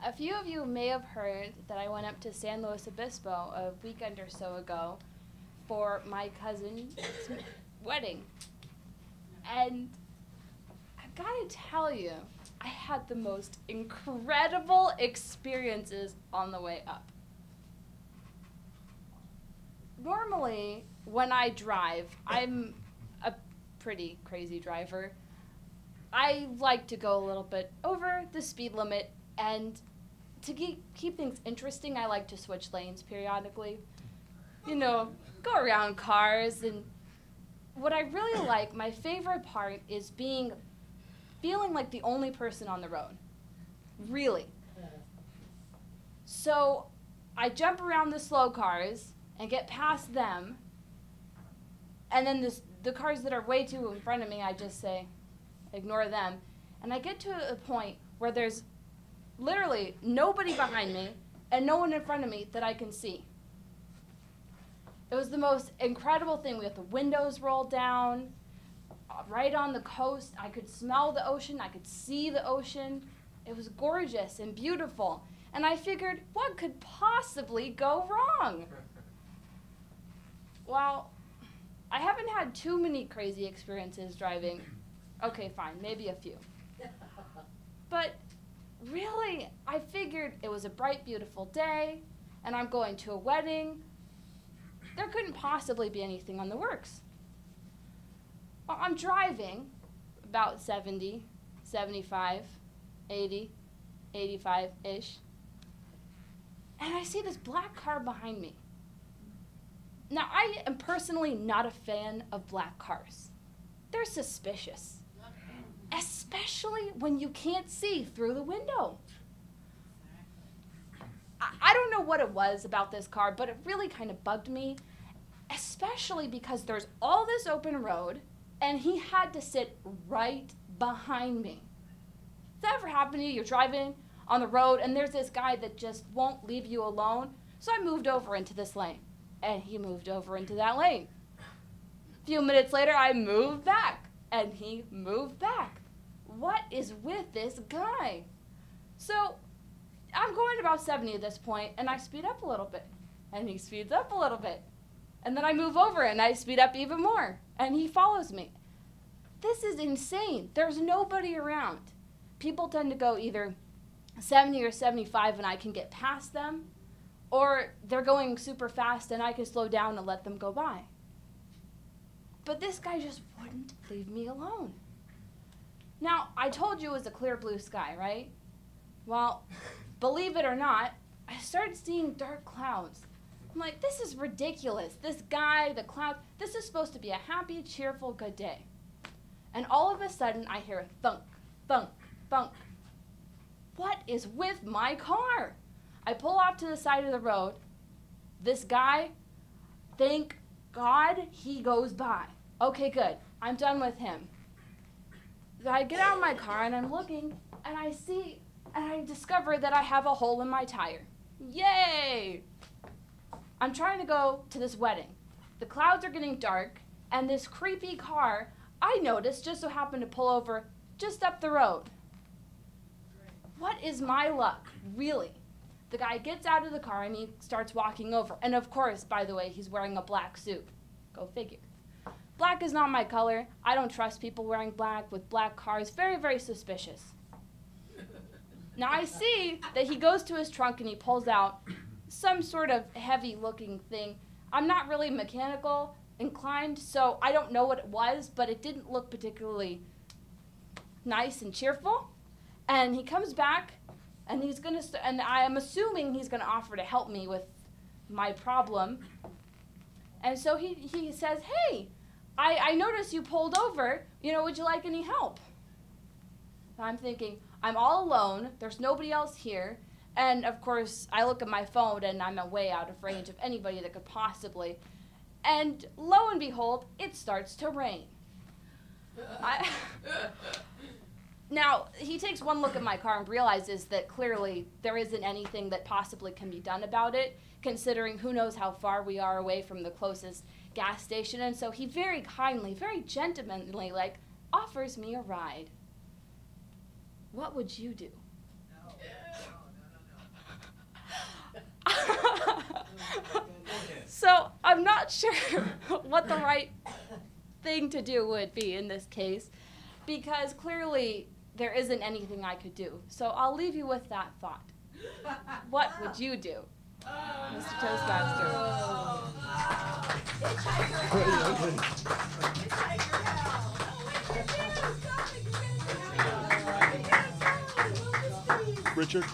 A few of you may have heard that I went up to San Luis Obispo a weekend or so ago for my cousin's wedding. And I've got to tell you, I had the most incredible experiences on the way up. Normally, when I drive, I'm a pretty crazy driver. I like to go a little bit over the speed limit, and to keep things interesting, I like to switch lanes periodically. You know, go around cars, and what I really like, my favorite part is feeling like the only person on the road. Really. So I jump around the slow cars and get past them, and then the cars that are way too in front of me, I just say, ignore them. And I get to a point where there's literally nobody behind me and no one in front of me that I can see. It was the most incredible thing. We had the windows rolled down, right on the coast. I could smell the ocean. I could see the ocean. It was gorgeous and beautiful. And I figured, what could possibly go wrong? Well, I haven't had too many crazy experiences driving. Okay, fine, maybe a few. But really, I figured it was a bright, beautiful day, and I'm going to a wedding. There couldn't possibly be anything on the works. Well, I'm driving about 70, 75, 80, 85-ish, and I see this black car behind me. Now, I am personally not a fan of black cars. They're suspicious, especially when you can't see through the window. I don't know what it was about this car, but it really kind of bugged me, especially because there's all this open road, and he had to sit right behind me. Does that ever happen to you? You're driving on the road, and there's this guy that just won't leave you alone. So I moved over into this lane, and he moved over into that lane. A few minutes later, I moved back, and he moved back. What is with this guy? So I'm going about 70 at this point, and I speed up a little bit, and he speeds up a little bit. And then I move over, and I speed up even more, and he follows me. This is insane. There's nobody around. People tend to go either 70 or 75, and I can get past them, or they're going super fast, and I can slow down and let them go by. But this guy just wouldn't leave me alone. Now, I told you it was a clear blue sky, right? Well, believe it or not, I started seeing dark clouds. I'm like, this is ridiculous. This guy, the cloud, this is supposed to be a happy, cheerful, good day. And all of a sudden, I hear a thunk, thunk, thunk. What is with my car? I pull off to the side of the road. This guy, thank God he goes by. Okay, good. I'm done with him. So I get out of my car and I'm looking and I see and I discover that I have a hole in my tire. Yay! I'm trying to go to this wedding. The clouds are getting dark and this creepy car I noticed just so happened to pull over just up the road. What is my luck, really? The guy gets out of the car and he starts walking over. And of course, by the way, he's wearing a black suit. Go figure. Black is not my color. I don't trust people wearing black with black cars. Very, very suspicious. Now I see that he goes to his trunk and he pulls out some sort of heavy-looking thing. I'm not really mechanical inclined, so I don't know what it was, but it didn't look particularly nice and cheerful. And he comes back, and he's gonna, and I am assuming he's gonna offer to help me with my problem. And so he says, "Hey, I noticed you pulled over. You know, would you like any help?" And I'm thinking, I'm all alone. There's nobody else here. And of course, I look at my phone, and I'm way out of range of anybody that could possibly. And lo and behold, it starts to rain. Now, he takes one look at my car and realizes that clearly there isn't anything that possibly can be done about it, considering who knows how far we are away from the closest gas station. And so he very kindly, very gentlemanly, offers me a ride. What would you do? So I'm not sure what the right thing to do would be in this case, because clearly there isn't anything I could do. So I'll leave you with that thought. What would you do, Mr. Toastmaster? Richard?